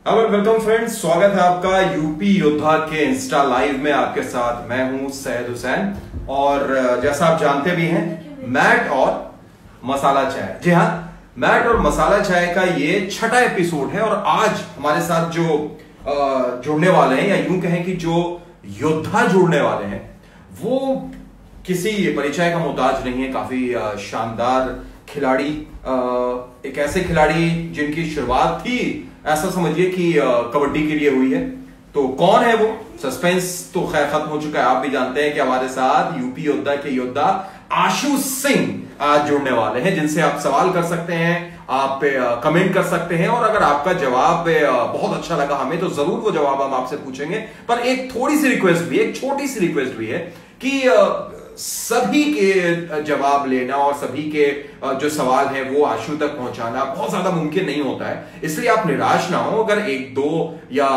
Hello welcome friends, स्वागत है आपका यूपी योद्धा के इंस्टा लाइव में। आपके साथ मैं हूं सैयद हुसैन और जैसा आप जानते भी हैं, मैट और मसाला चाय। जी हाँ, मैट और मसाला चाय का ये छठा एपिसोड है और आज हमारे साथ जो जुड़ने वाले हैं, या यूं कहें कि जो योद्धा जुड़ने वाले हैं, वो किसी परिचय का मोहताज नहीं है। काफी शानदार खिलाड़ी, एक ऐसे खिलाड़ी जिनकी शुरुआत थी, ऐसा समझिए कि कबड्डी के लिए हुई है। तो कौन है वो? सस्पेंस तो खैर खत्म हो चुका है। आप भी जानते हैं कि हमारे साथ यूपी योद्धा के योद्धा आशु सिंह आज जुड़ने वाले हैं, जिनसे आप सवाल कर सकते हैं, आप कमेंट कर सकते हैं। और अगर आपका जवाब बहुत अच्छा लगा हमें, तो जरूर वो जवाब हम आपसे पूछेंगे। पर एक थोड़ी सी रिक्वेस्ट भी, एक छोटी सी रिक्वेस्ट भी है कि सभी के जवाब लेना और सभी के जो सवाल हैं वो आशु तक पहुंचाना बहुत ज्यादा मुमकिन नहीं होता है। इसलिए आप निराश ना हो अगर एक दो या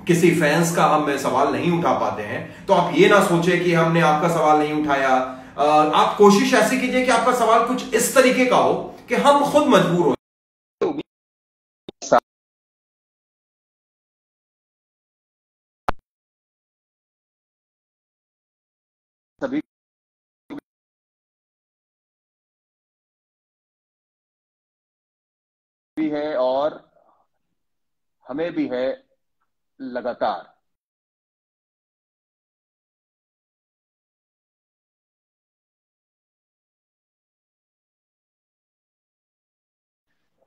किसी फैंस का हम सवाल नहीं उठा पाते हैं, तो आप ये ना सोचे कि हमने आपका सवाल नहीं उठाया। आप कोशिश ऐसी कीजिए कि आपका सवाल कुछ इस तरीके का हो कि हम खुद मजबूर हो। सभी भी है और हमें भी है लगातार।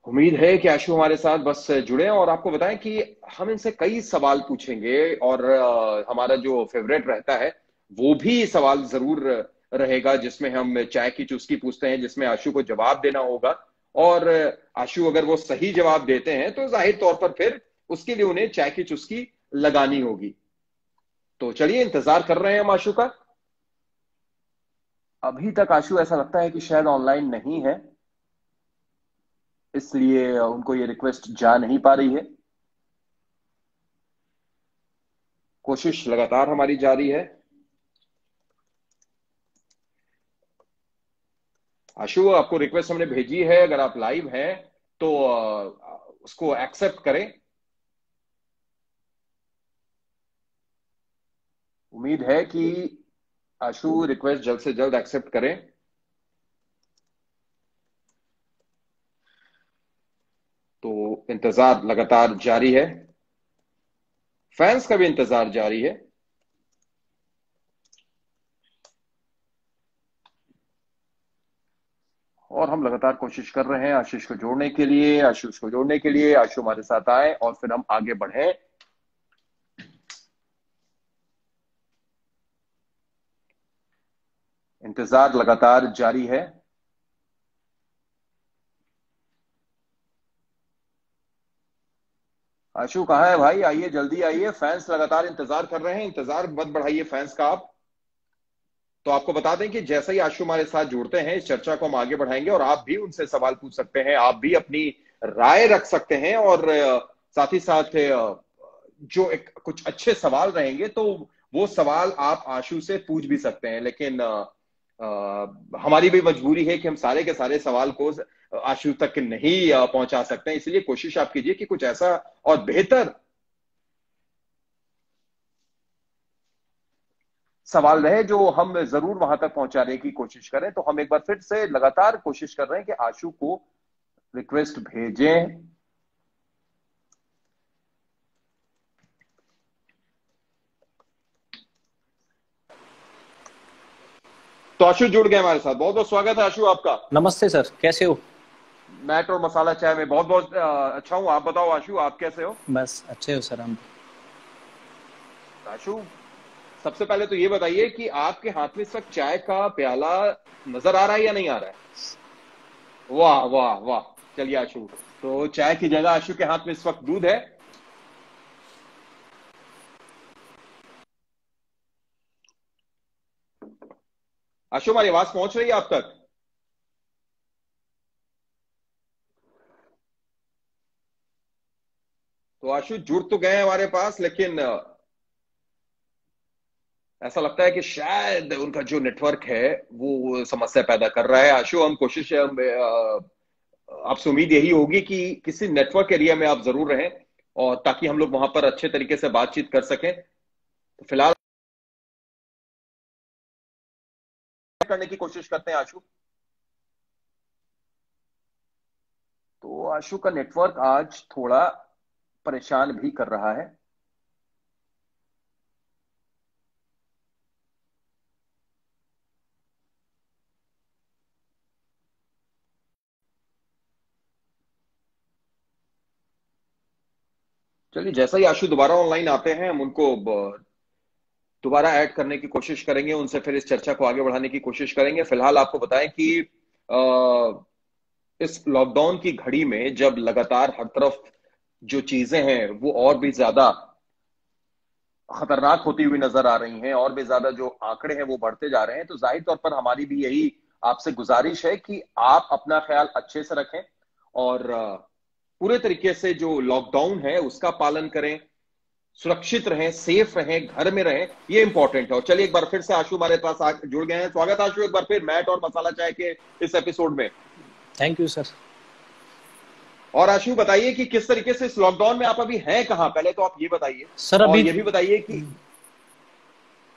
उम्मीद है कि आशु हमारे साथ बस जुड़े और आपको बताएं कि हम इनसे कई सवाल पूछेंगे और हमारा जो फेवरेट रहता है वो भी सवाल जरूर रहेगा, जिसमें हम चाय की चुस्की पूछते हैं, जिसमें आशु को जवाब देना होगा। और आशु अगर वो सही जवाब देते हैं तो जाहिर तौर पर फिर उसके लिए उन्हें चाय की चुस्की लगानी होगी। तो चलिए, इंतजार कर रहे हैं हम आशु का। अभी तक आशु ऐसा लगता है कि शायद ऑनलाइन नहीं है, इसलिए उनको ये रिक्वेस्ट जा नहीं पा रही है। कोशिश लगातार हमारी जारी है। आशु, आपको रिक्वेस्ट हमने भेजी है, अगर आप लाइव हैं तो उसको एक्सेप्ट करें। उम्मीद है कि आशु रिक्वेस्ट जल्द से जल्द एक्सेप्ट करें। तो इंतजार लगातार जारी है, फैंस का भी इंतजार जारी है। और हम लगातार कोशिश कर रहे हैं आशीष को जोड़ने के लिए, आशीष को जोड़ने के लिए। आशु हमारे साथ आए और फिर हम आगे बढ़े। इंतजार लगातार जारी है। आशु कहाँ है भाई? आइए, जल्दी आइए, फैंस लगातार इंतजार कर रहे हैं। इंतजार मत बढ़ाइए फैंस का आप। तो आपको बता दें कि जैसे ही आशु हमारे साथ जुड़ते हैं, इस चर्चा को हम आगे बढ़ाएंगे और आप भी उनसे सवाल पूछ सकते हैं, आप भी अपनी राय रख सकते हैं। और साथ ही साथ जो एक कुछ अच्छे सवाल रहेंगे तो वो सवाल आप आशु से पूछ भी सकते हैं। लेकिन हमारी भी मजबूरी है कि हम सारे के सारे सवाल को आशु तक नहीं पहुंचा सकते हैं। इसलिए कोशिश आप कीजिए कि कुछ ऐसा और बेहतर सवाल रहे जो हम जरूर वहां तक पहुंचाने की कोशिश करें। तो हम एक बार फिर से लगातार कोशिश कर रहे हैं कि आशु को रिक्वेस्ट भेजें। तो आशु जुड़ गए हमारे साथ। बहुत बहुत स्वागत है आशु आपका। नमस्ते सर, कैसे हो? मैट और मसाला चाय में बहुत बहुत अच्छा हूं। आप बताओ आशु, आप कैसे हो? बस अच्छे हो सर हम। आशु, सबसे पहले तो ये बताइए कि आपके हाथ में इस वक्त चाय का प्याला नजर आ रहा है या नहीं आ रहा है? वाह वाह वाह। चलिए आशु, तो चाय की जगह आशु के हाथ में इस वक्त दूध है। आशु, हमारी आवाज पहुंच रही है आप तक? तो आशु जुड़ तो गए हैं हमारे पास, लेकिन ऐसा लगता है कि शायद उनका जो नेटवर्क है वो समस्या पैदा कर रहा है। आशु, हम आपसे उम्मीद यही होगी कि किसी नेटवर्क एरिया में आप जरूर रहें। और ताकि हम लोग वहां पर अच्छे तरीके से बातचीत कर सकें। तो फिलहाल करने की कोशिश करते हैं आशु। तो आशु का नेटवर्क आज थोड़ा परेशान भी कर रहा है। चलिए, जैसा ही आशु दोबारा ऑनलाइन आते हैं हम उनको दोबारा ऐड करने की कोशिश करेंगे, उनसे फिर इस चर्चा को आगे बढ़ाने की कोशिश करेंगे। फिलहाल आपको बताएं कि इस लॉकडाउन की घड़ी में जब लगातार हर तरफ जो चीजें हैं वो और भी ज्यादा खतरनाक होती हुई नजर आ रही हैं, और भी ज्यादा जो आंकड़े हैं वो बढ़ते जा रहे हैं, तो जाहिर तौर पर हमारी भी यही आपसे गुजारिश है कि आप अपना ख्याल अच्छे से रखें और पूरे तरीके से जो लॉकडाउन है उसका पालन करें, सुरक्षित रहें, सेफ रहें, घर में रहें, ये इंपॉर्टेंट है। और चलिए एक बार फिर से आशु हमारे पास जुड़ गए हैं। स्वागत आशु एक बार फिर मैट और मसाला चाय के इस एपिसोड में। Thank you sir. और आशु बताइए कि किस तरीके से इस लॉकडाउन में आप अभी हैं कहां, पहले तो आप ये बताइए सर। और अभी ये भी बताइए कि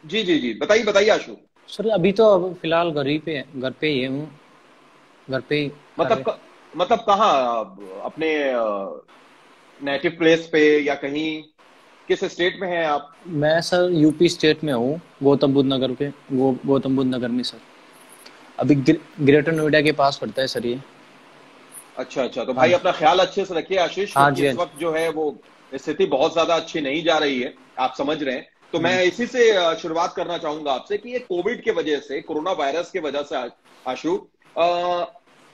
जी जी जी बताइए बताइए आशु। सर अभी तो अब फिलहाल घर पे ही हूँ। घर पे ही मतलब कहाँ, अपने नेटिव प्लेस पे या कहीं, किस स्टेट में हैं आप? मैं सर यूपी स्टेट में हूँ, गौतम बुद्ध नगर के, वो गौतम बुद्ध नगर में सर। अभी ग्रेटर नोएडा के पास पड़ता है सर ये। अच्छा अच्छा, तो हाँ भाई अपना ख्याल अच्छे से रखिए आशीष, हाँ क्योंकि जी, इस वक्त जो है वो स्थिति बहुत ज्यादा अच्छी नहीं जा रही है, आप समझ रहे हैं। तो मैं इसी से शुरुआत करना चाहूंगा आपसे कि ये कोविड के वजह से, कोरोना वायरस के वजह से आशु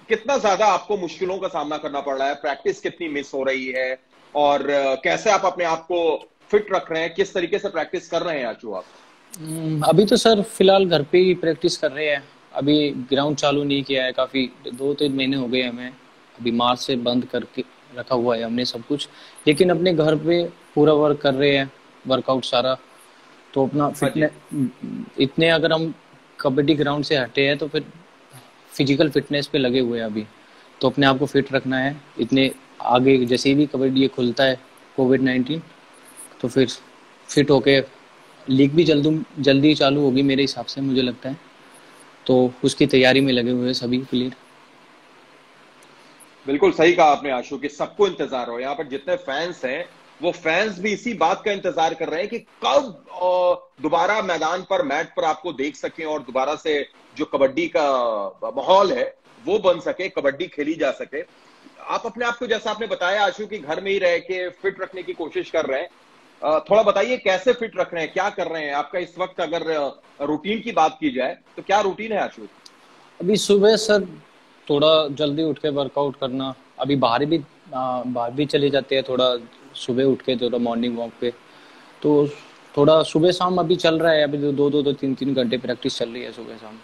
कितना ज्यादा आपको मुश्किलों का सामना करना पड़ रहा है, प्रैक्टिस कितनी मिस हो रही है, और कैसे आप अपने आप को फिट रख रहे हैं, किस तरीके से प्रैक्टिस कर रहे हैं आशु आप? अभी तो सर फिलहाल घर पे ही प्रैक्टिस कर रहे हैं। अभी ग्राउंड चालू नहीं किया है, काफी 2-3 महीने हो गए हमें। अभी मार्च से बंद करके रखा हुआ है हमने सब कुछ, लेकिन अपने घर पे पूरा वर्क कर रहे हैं, वर्कआउट सारा। तो अपना फिटनेस इतने, अगर हम कबड्डी ग्राउंड से हटे हैं तो फिर फिजिकल फिटनेस पे लगे हुए हैं अभी। तो अपने आप को फिट रखना है। इतने आगे जैसे भी कबड्डी खुलता है कोविड-19, तो फिर फिट होके लीग भी जल्दी चालू होगी मेरे हिसाब से, मुझे लगता है। तो उसकी तैयारी में लगे हुए हैं सभी प्लेयर। बिल्कुल सही कहा आपने आशु कि सबको इंतजार हो, यहाँ पर जितने फैंस हैं वो फैंस भी इसी बात का इंतजार कर रहे हैं कि कब दोबारा मैदान पर, मैट पर आपको देख सकें और दोबारा से जो कबड्डी का माहौल है वो बन सके, कबड्डी खेली जा सके। आप अपने आप को, जैसा आपने बताया आशु, कि घर में ही रह के फिट रखने की कोशिश कर रहे हैं, थोड़ा बताइए कैसे फिट रख रहे हैं, क्या कर रहे हैं आपका इस वक्त? अगर रूटीन की बात की जाए तो क्या रूटीन है आशु? अभी सुबह सर थोड़ा जल्दी उठ के वर्कआउट करना। अभी बाहर भी चले जाते हैं, थोड़ा सुबह उठ के थोड़ा मॉर्निंग वॉक पे। तो थोड़ा सुबह शाम अभी चल रहा है। अभी तो 2-3 घंटे प्रैक्टिस चल रही है सुबह शाम।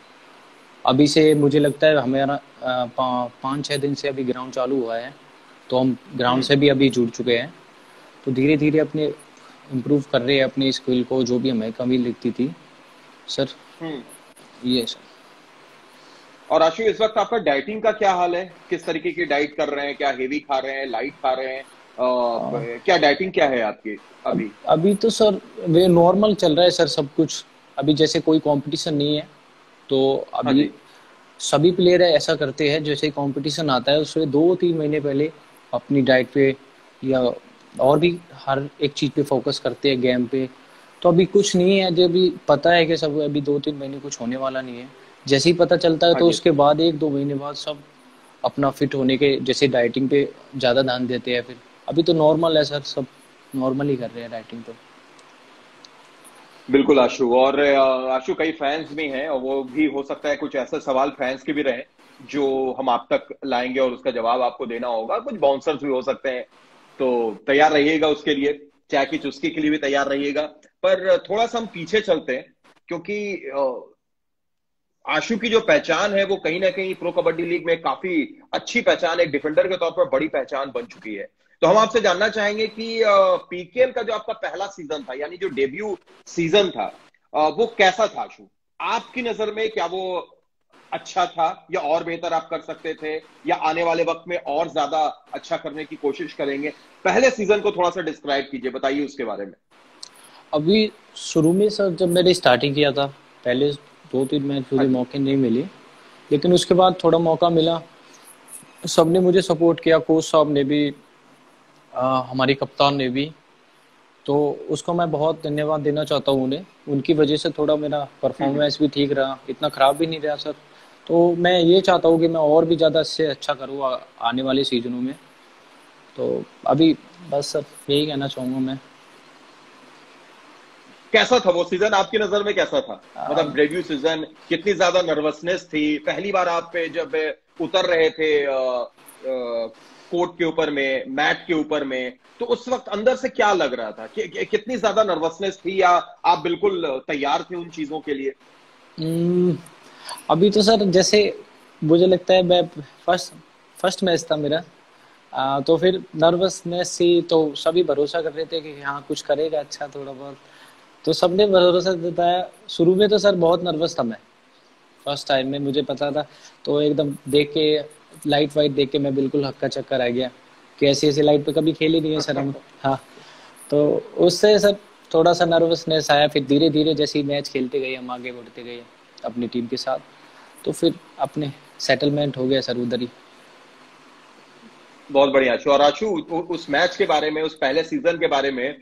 अभी से मुझे लगता है हमारा 5-6 दिन से अभी ग्राउंड चालू हुआ है, तो हम ग्राउंड से भी अभी जुड़ चुके हैं। तो धीरे धीरे अपने इम्प्रूव कर रहे हैं अपनी स्किल को, जो भी हमें कमी लगती थी सर। ये सर। और आशु इस वक्त आपका डाइटिंग का क्या हाल है? किस तरीके की डाइट कर रहे हैं? क्या हेवी खा रहे हैं, लाइट खा रहे हैं? क्या डाइटिंग क्या है आपकी अभी? अभी तो सर वे नॉर्मल चल रहा है सर सब कुछ। अभी जैसे कोई कंपटीशन नहीं है, तो अभी सभी प्लेयर ऐसा करते हैं, जैसे कंपटीशन आता है उससे 2-3 महीने पहले अपनी डाइट पे या और भी हर एक चीज पे फोकस करते हैं, गेम पे। तो अभी कुछ नहीं है, जो अभी पता है कि सब अभी 2-3 महीने कुछ होने वाला नहीं है। जैसे ही पता चलता है तो उसके बाद 1-2 महीने बाद सब अपना फिट होने के जैसे डाइटिंग पे ज्यादा ध्यान देते हैं। फिर अभी तो नॉर्मल है सर, सब नॉर्मल ही कर रहे हैं डाइटिंग तो। बिल्कुल आशु, और आशु कई फैंस भी हैं और वो भी हो सकता है कुछ ऐसे सवाल फैंस के भी रहे जो हम आप तक लाएंगे और उसका जवाब आपको देना होगा। कुछ बाउंसर्स भी हो सकते हैं, तो तैयार रहिएगा उसके लिए, चाय की चुस्की के लिए भी तैयार रहिएगा। पर थोड़ा सा हम पीछे चलते हैं, क्योंकि आशु की जो पहचान है वो कहीं ना कहीं प्रो कबड्डी लीग में काफी अच्छी पहचान, एक डिफेंडर के तौर पर बड़ी पहचान बन चुकी है। तो हम आपसे जानना चाहेंगे कि पीकेएल का जो आपका पहला सीजन था, यानी जो डेब्यू सीजन था, वो कैसा था आशु आपकी नजर में? क्या वो अच्छा था या और बेहतर आप कर सकते थे, या आने वाले वक्त में और ज्यादा अच्छा करने की कोशिश करेंगे? पहले सीजन को थोड़ा सा डिस्क्राइब कीजिए, बताइए उसके बारे में। अभी शुरू में सर जब मैंने स्टार्टिंग किया था, पहले 2-3 मैच हाँ मुझे जी। मौके नहीं मिले, लेकिन उसके बाद थोड़ा मौका मिला। सबने मुझे सपोर्ट किया, कोच साहब ने भी, हमारी कप्तान ने भी। तो उसको मैं बहुत धन्यवाद देना चाहता हूँ उन्हें। उनकी वजह से थोड़ा मेरा हम्म। परफॉर्मेंस भी ठीक रहा, इतना खराब भी नहीं रहा सर। तो मैं ये चाहता हूँ कि मैं और भी ज़्यादा इससे अच्छा करूँ आने वाले सीजनों में। तो अभी बस सर यही कहना चाहूँगा मैं। कैसा था वो सीजन आपकी नजर में, कैसा था? आ, मतलब डेब्यू सीजन, कितनी ज्यादा नर्वसनेस थी पहली बार आप पे जब उतर रहे थे कोर्ट के ऊपर में, मैट के ऊपर में, तो उस वक्त अंदर से क्या लग रहा था? कितनी ज्यादा नर्वसनेस थी, या आप बिल्कुल तैयार थे उन चीजों के लिए? हम्म, अभी तो सर जैसे मुझे लगता है मैं फर्स्ट फर्स्ट मैच था मेरा। तो फिर नर्वसनेस सी तो सभी भरोसा कर रहे थे कि हाँ कुछ करेगा अच्छा थोड़ा बहुत। तो सबने भरोसा जताया। शुरू में तो सर बहुत नर्वस था मैं, फर्स्ट टाइम में मुझे पता था। तो एकदम देख के लाइट वाइट देख के मैं बिल्कुल हक्का चक्कर आ गया कि ऐसी ऐसी लाइट पे कभी खेली नहीं है सर हम। हाँ। तो उससे सर थोड़ा सा नर्वसनेस आया, फिर धीरे धीरे जैसे ही मैच खेलते गए हम आगे बढ़ते गए अपनी टीम के साथ। तो फिर अपने सेटलमेंट हो गया सर उधर ही। बहुत बढ़िया आशु। और आशु, उस मैच के बारे में, उस पहले सीजन के बारे में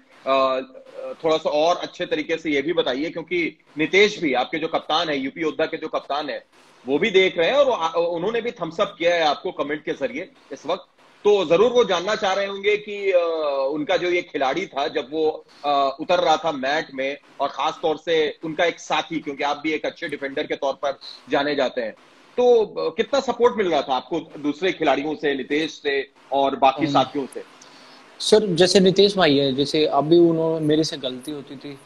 थोड़ा सा और अच्छे तरीके से ये भी बताइए, क्योंकि नितेश भी, आपके जो कप्तान है, यूपी योद्धा के जो कप्तान है, वो भी देख रहे हैं और उन्होंने भी थम्स अप किया है आपको कमेंट के जरिए इस वक्त। तो जरूर वो जानना चाह रहे होंगे कि उनका जो ये खिलाड़ी था जब वो उतर रहा था मैट में, और खास तौर से उनका एक साथी, क्योंकि आप भी एक अच्छे डिफेंडर के तौर पर जाने जाते हैं, तो कितना सपोर्ट मिल रहा था आपको दूसरे खिलाड़ियों से, नितेश से और बाकी अम, साथियों से? सर जैसे नितेश भाई है, जैसे अभी उन्होंने मेरे से गलती होती थी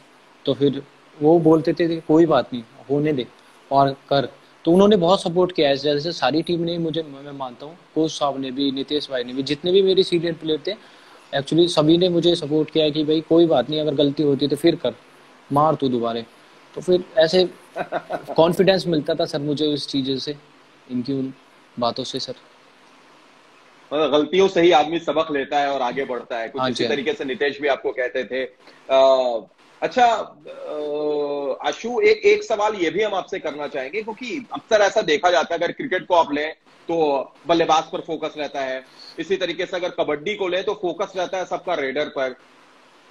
तो फिर वो बोलते थे कि कोई बात नहीं होने दे और कर। तो उन्होंने बहुत सपोर्ट किया है, जैसे सारी टीम ने मुझे, मैं मानता हूँ कोच साहब ने भी, नितेश भाई ने भी, जितने भी मेरे सीनियर प्लेयर थे एक्चुअली सभी ने मुझे सपोर्ट किया है कि भाई कोई बात नहीं, अगर गलती होती है तो फिर कर, मार तू दोबारे। तो फिर ऐसे कॉन्फिडेंस मिलता था सर मुझे उस चीज़ों से, इनकी उन बातों से सर। मतलब गलतियों से ही आदमी सबक लेता है और आगे बढ़ता है, कुछ हाँ जी इसी हाँ जी। तरीके से नितेश भी आपको कहते थे। अच्छा, आशु, एक एक सवाल ये भी हम आपसे करना चाहेंगे, क्योंकि अक्सर ऐसा देखा जाता है, अगर क्रिकेट को आप लें तो बल्लेबाज पर फोकस रहता है, इसी तरीके से अगर कबड्डी को लें तो फोकस रहता है सबका रेडर पर।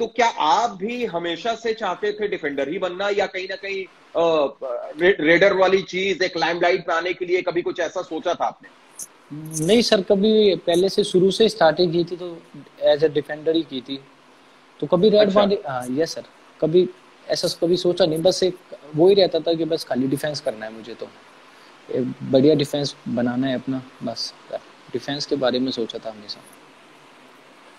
तो क्या आप भी हमेशा से चाहते थे डिफेंडर ही बनना, या कहीं ना कहीं रेडर वाली चीज, एक लाइमलाइट में आने के लिए कभी कुछ ऐसा सोचा था आपने? नहीं सर, कभी पहले से शुरू से स्टार्टिंग की थी तो एज ए डिफेंडर ही की थी। तो कभी रेड अच्छा। बांध, हाँ यस सर। कभी ऐसा कभी सोचा नहीं, बस एक वो ही रहता था कि बस खाली डिफेंस करना है मुझे, तो एक बढ़िया डिफेंस बनाना है अपना, बस डिफेंस के बारे में सोचा था हमेशा।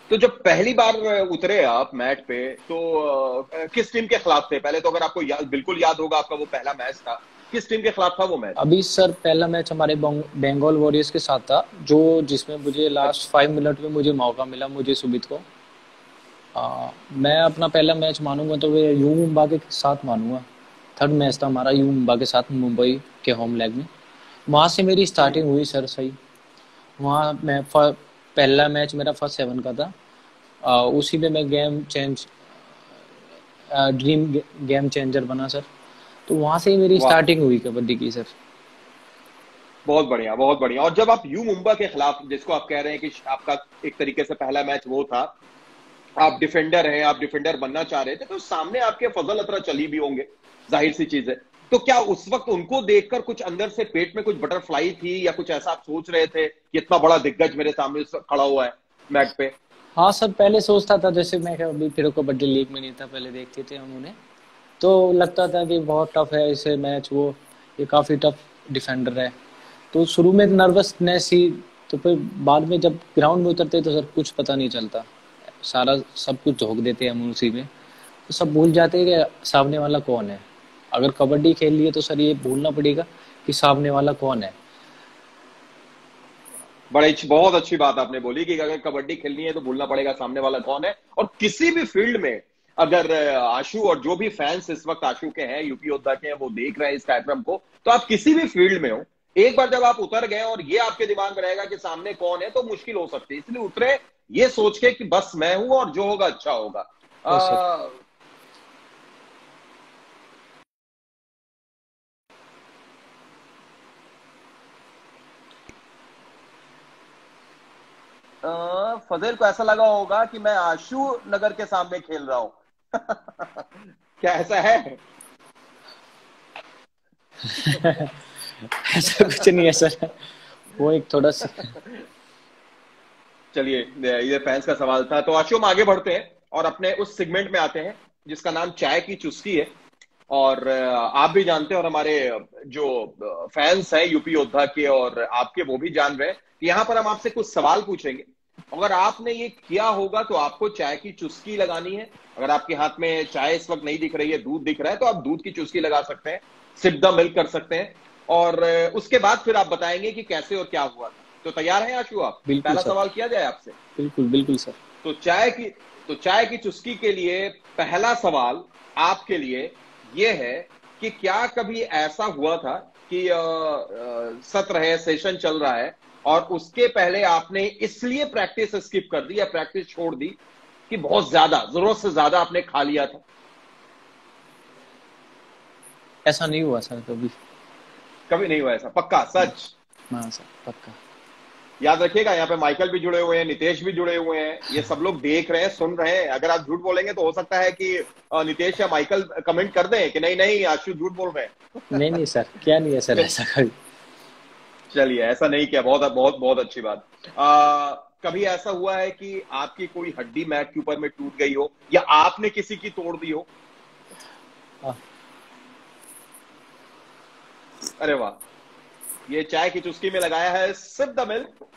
तो जब पहली बार उतरे आप मैट पे, तो किस टीम के खिलाफ थे? पहले तो अगर आपको बिल्कुल याद होगा, आपका वो पहला मैच था, किस टीम के खिलाफ था वो मैच? अभी सर पहला मैच हमारे बंगाल वॉरियर्स के साथ था, जो जिसमें मुझे लास्ट अच्छा। 5 मिनट में मुझे मौका मिला, मुझे सुमित को। मैं अपना पहला मैच मानूंगा तो वे यू मुंबा के साथ मानूंगा। थर्ड मैच था हमारा यू मुंबा के साथ, मुंबई के होम लेग में। वहाँ से मेरी स्टार्टिंग हुई सर सही। वहाँ मैं पहला मैच मेरा फर्स्ट 7 का था। उसी में मैं ड्रीम गेम चेंजर बना सर। तो वहाँ से ही मेरी वाह, स्टार्टिंग हुई कबड्डी की सर। बहुत बढ़िया, बहुत बढ़िया। और जब आप यू मुंबा के खिलाफ, जिसको आप कह रहे हैं कि आपका एक तरीके से पहला मैच वो था, आप डिफेंडर हैं, आप डिफेंडर बनना चाह रहे थे, तो सामने आपके फजल अतरा चली भी होंगे, जाहिर सी चीज है। तो क्या उस वक्त उनको देखकर कुछ अंदर से पेट में कुछ बटरफ्लाई थी, या कुछ ऐसा आप सोच रहे थे कि इतना बड़ा दिग्गज मेरे सामने इस वक्त खड़ा हुआ है मैट पे? हाँ सर, पहले सोचता था, जैसे मैं अभी फिर कबड्डी लीग में नहीं था, पहले देखते थे हम उन्हें। तो लगता था कि बहुत टफ है इसे मैच, वो ये काफ़ी टफ डिफेंडर है। तो शुरू में नर्वसनेस ही, तो फिर बाद में जब ग्राउंड में उतरते तो सर कुछ पता नहीं चलता, सारा सब कुछ झोंक देते हैं हम उसी में। तो सब भूल जाते हैं कि सामने वाला कौन है। अगर कबड्डी खेल लिए तो सर ये भूलना पड़ेगा कि सामने वाला कौन है। बहुत अच्छी बात आपने बोली कि अगर कबड्डी खेलनी है तो भूलना पड़ेगा सामने वाला कौन है। और किसी भी फील्ड में अगर आशु और जो भी फैंस इस वक्त आशु के हैं, यूपी योद्धा के हैं, वो देख रहे हैं इस कार्यक्रम को, तो आप किसी भी फील्ड में हो, एक बार जब आप उतर गए और ये आपके दिमाग में रहेगा कि सामने कौन है, तो मुश्किल हो सकती है। इसलिए उतरे ये सोच के कि बस मैं हूं और जो होगा अच्छा होगा। Yes sir. फजील को ऐसा लगा होगा कि मैं आशु नगर के सामने खेल रहा हूं। क्या ऐसा है? ऐसा कुछ नहीं है सर, वो एक थोड़ा सा। चलिए, ये फैंस का सवाल था। तो आशु, हम आगे बढ़ते हैं और अपने उस सेगमेंट में आते हैं जिसका नाम चाय की चुस्की है। और आप भी जानते हैं और हमारे जो फैंस हैं यूपी योद्धा के और आपके, वो भी जान रहे हैं कि यहां पर हम आपसे कुछ सवाल पूछेंगे। अगर आपने ये किया होगा तो आपको चाय की चुस्की लगानी है। अगर आपके हाथ में चाय इस वक्त नहीं दिख रही है, दूध दिख रहा है, तो आप दूध की चुस्की लगा सकते हैं, सिप द मिल्क कर सकते हैं। और उसके बाद फिर आप बताएंगे कि कैसे और क्या हुआ था। तो तैयार हैं आशु आप? बिल्कुल पहला सर। सवाल किया जाए आपसे। बिल्कुल बिल्कुल सर। तो चाय की चुस्की के लिए पहला सवाल आपके लिए यह है कि क्या कभी ऐसा हुआ था कि सत्र है, सेशन चल रहा है, और उसके पहले आपने इसलिए प्रैक्टिस स्किप कर दी या प्रैक्टिस छोड़ दी कि बहुत ज्यादा, जरूरत से ज्यादा आपने खा लिया था? ऐसा नहीं हुआ सर कभी। कभी नहीं हुआ ऐसा? पक्का सच? हाँ सर पक्का। याद रखिएगा, यहाँ पे माइकल भी जुड़े हुए हैं, नितेश भी जुड़े हुए हैं, ये सब लोग देख रहे हैं, सुन रहे हैं। अगर आप झूठ बोलेंगे तो हो सकता है कि नितेश या माइकल कमेंट कर दें कि नहीं नहीं आशु झूठ बोल रहे हैं। नहीं नहीं सर, क्या नहीं है सर ऐसा कभी। चलिए, ऐसा नहीं किया, बहुत बहुत बहुत अच्छी बात। कभी ऐसा हुआ है कि आपकी कोई हड्डी मैट के ऊपर में टूट गई हो या आपने किसी की तोड़ दी हो? हाँ। अरे वाह, ये चाय की चुस्की में लगाया है सिप द मिल्क।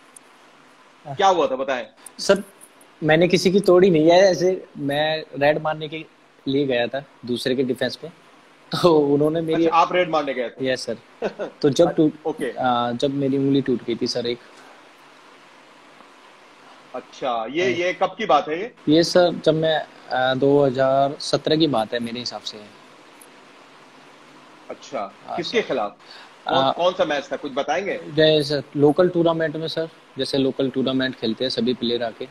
क्या हुआ था बताएं सर। मैंने किसी की तोड़ी नहीं है, ऐसे मैं रेड मारने के लिए गया था दूसरे के डिफेंस में, तो उन्होंने मेरी। अच्छा, आप रेड मारने गए थे? Yes sir. तो जब ओके। जब मेरी उंगली टूट गई थी सर एक। अच्छा, ये कब की बात है ये? ये सर जब मैं 2017 की बात है मेरे हिसाब से। अच्छा, हाँ किसके सर। खिलाफ? कौन सा मैच था, कुछ बताएंगे? जैसे लोकल टूर्नामेंट में सर, जैसे लोकल टूर्नामेंट खेलते हैं सभी प्लेयर आके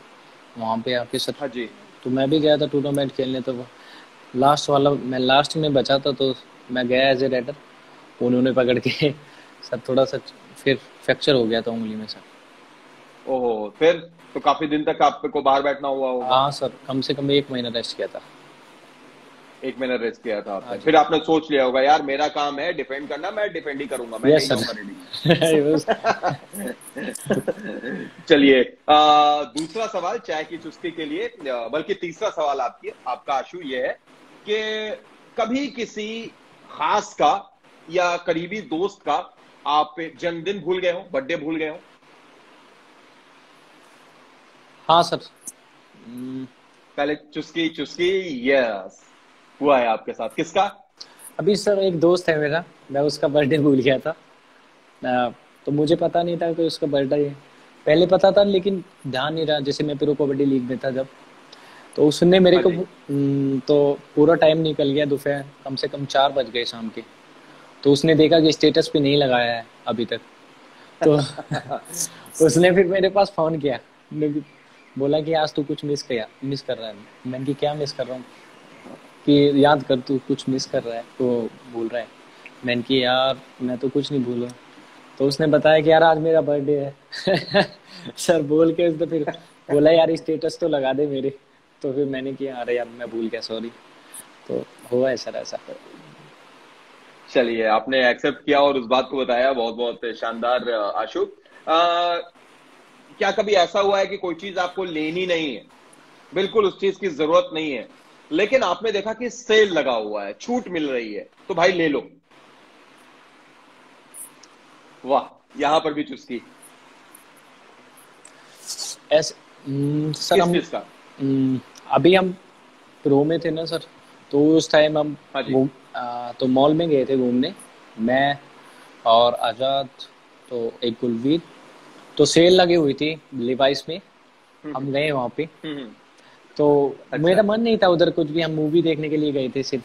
वहाँ पे आके सर। हाँ जी। तो मैं भी गया था टूर्नामेंट खेलने, तो लास्ट वाला मैं लास्ट में बचा था, तो मैं गया एज ए रेडर। उन्होंने पकड़ के सर थोड़ा सा फिर फ्रैक्चर हो गया था उंगली में सर। ओहो, फिर तो काफी दिन तक आपको बाहर बैठना हुआ होगा। हाँ सर, कम से कम 1 महीना रेस्ट किया था। 1 महीना रेस्ट किया था आपने? हाँ फिर आपने सोच लिया होगा यार मेरा काम है डिफेंड करना, मैं डिफेंड ही करूंगा, मैं नहीं यस जाऊंगा सर। रेडी। चलिए, दूसरा सवाल चाय की चुस्की के लिए, बल्कि तीसरा सवाल आपका आशु, ये है कि कभी किसी खास का या करीबी दोस्त का आप जन्मदिन भूल गए हो, बर्थडे भूल गए हो? हाँ सर। पहले चुस्की चुस्की, यस, हुआ है आपके साथ? किसका? अभी सर एक दोस्त है मेरा, मैं उसका बर्थडे भूल गया था। तो मुझे पता नहीं था कि उसका बर्थडे है। पहले पता था लेकिन ध्यान नहीं रहा। जैसे मैं प्रो कबड्डी लीग में था जब, तो उसने मेरे को तो पूरा टाइम निकल गया, दोपहर कम से कम 4 बज गए शाम के। तो उसने देखा कि स्टेटस पे नहीं लगाया है अभी तक, तो उसने फिर मेरे पास फोन किया, बोला कि आज तू कुछ मिस कर रहा है। मैंने कि क्या मिस कर रहा हूँ, कि याद कर तू कुछ मिस कर रहा है, तो बोल रहा है। मैंने कि यार मैं तो कुछ नहीं भूला। तो उसने बताया कि यार आज मेरा बर्थडे है। सर बोल के उसने फिर बोला यार स्टेटस तो लगा दे मेरे। तो फिर मैंने किया अरे यार मैं भूल गया, सॉरी। तो हुआ है सर ऐसा। चलिए, आपने एक्सेप्ट किया और उस बात को बताया, बहुत बहुत शानदार आशु। क्या कभी ऐसा हुआ है कि कोई चीज आपको लेनी नहीं है, बिल्कुल उस चीज की जरूरत नहीं है, लेकिन आपने देखा कि सेल लगा हुआ है, छूट मिल रही है, तो भाई ले लो? वाह, यहां पर भी चुस्की। सर हम किस का? अभी हम प्रो में थे ना सर, तो उस टाइम हम हाँ जी। तो मॉल में गए थे घूमने, मैं और आजाद, तो एक कुलवीर। तो सेल लगी हुई थी लिवाइस में, हम गए वहां पे। तो अच्छा। मेरा मन नहीं था उधर कुछ भी, हम मूवी देखने के लिए गए थे सिर्फ।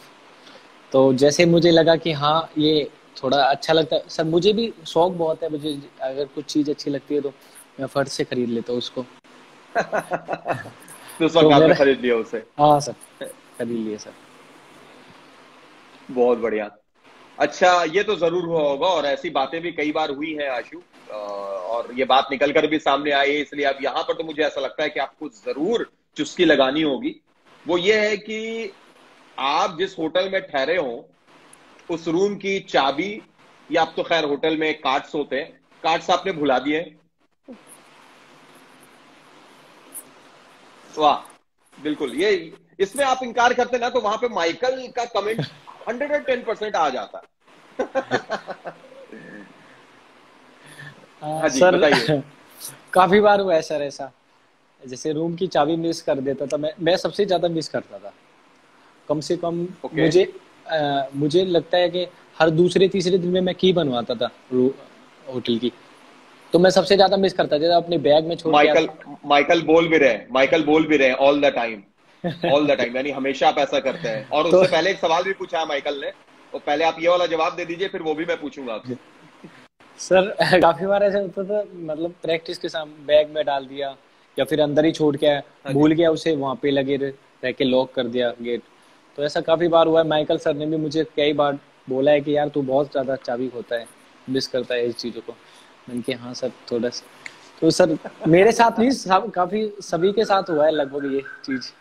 तो जैसे मुझे लगा कि हाँ ये थोड़ा अच्छा लगता है सर। मुझे भी शौक बहुत है, मुझे अगर कुछ चीज अच्छी लगती है तो मैं फट से खरीद लेता हूँ उसको। तो उस वक्त तो आपने मेरा, खरीद लिया उसे। हाँ सर, खरीद लिए सर। बहुत बढ़िया। अच्छा, ये तो जरूर हुआ होगा और ऐसी बातें भी कई बार हुई हैं आशु, और ये बात निकल कर भी सामने आई है, इसलिए अब यहाँ पर तो मुझे ऐसा लगता है कि आपको जरूर चुस्की लगानी होगी। वो ये है कि आप जिस होटल में ठहरे हो उस रूम की चाबी, या अब तो खैर होटल में कार्ड्स होते हैं, कार्ड्स आपने भुला दिए हैं। वाह, बिल्कुल। ये इसमें आप इनकार करते ना तो वहां पे माइकल का कमेंट 110% आ जाता। हाँ जी, सर बताइए। काफी बार हुआ है सर ऐसा। जैसे रूम की चाबी मिस कर देता था, मैं सबसे ज्यादा मिस करता था। कम से कम ओके। मुझे लगता है कि हर दूसरे तीसरे दिन में मैं की बनवाता था होटल की। तो मैं सबसे ज्यादा मिस करता था अपने बैग में छोड़ के माइकल आता। माइकल बोल भी रहे हैं all the time, all the time, यानी हमेशा आप ऐसा करते हैं। और तो उससे पहले एक सवाल भी पूछा है माइकल ने, तो पहले आप ये वाला जवाब दे दीजिए, फिर वो भी मैं पूछूंगा आपसे। सर काफी बार ऐसा होता था, मतलब प्रैक्टिस के सामने बैग में डाल दिया या फिर अंदर ही छोड़ के आया, हाँ जी। भूल गया उसे, वहां पे लगे रह के लॉक कर दिया गेट। तो ऐसा काफी बार हुआ है। माइकल सर ने भी मुझे कई बार बोला है कि यार तू बहुत ज्यादा चाबी होता है, मिस करता है इस चीजों को। मैंने कहा हाँ सर, थोड़ा सा। तो सर मेरे साथ नहीं, काफी सभी के साथ हुआ है लगभग ये चीज।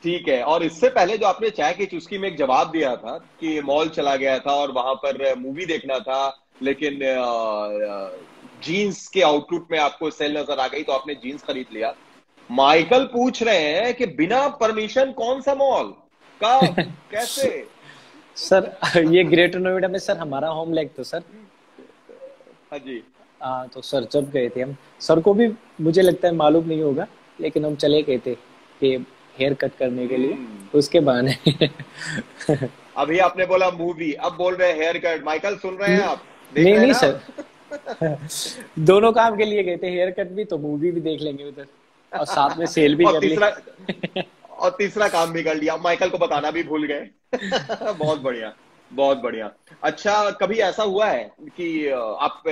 ठीक है। और इससे पहले जो आपने चाय की चुस्की में एक जवाब दिया था कि मॉल चला गया था और वहां पर मूवी देखना था, लेकिन जीन्स के आउटफिट में आपको सेल नजर आ गई तो आपने जीन्स खरीद लिया। माइकल पूछ रहे हैं कि बिना परमिशन कौन सा मॉल, कब, कैसे? सर ये ग्रेटर नोएडा में सर हमारा होम लेग तो सर। हाँ जी। तो सर जब गए थे हम, सर को भी मुझे लगता है मालूम नहीं होगा, लेकिन हम चले गए थे कि हेयर कट करने के लिए, हम्म। उसके बहाने। अभी आपने बोला मूवी, अब बोल रहे हैं हेयर कट। माइकल सुन रहे हैं आप, देख नहीं रहे हैं नहीं ना सर, आप? दोनों काम के लिए गए थे, हेयर कट भी तो मूवी भी देख लेंगे उधर, और साथ में सेल भी और कर ली। तीसरा काम भी कर लिया, माइकल को बताना भी भूल गए। बहुत बढ़िया, बहुत बढ़िया। अच्छा, कभी ऐसा हुआ है कि आप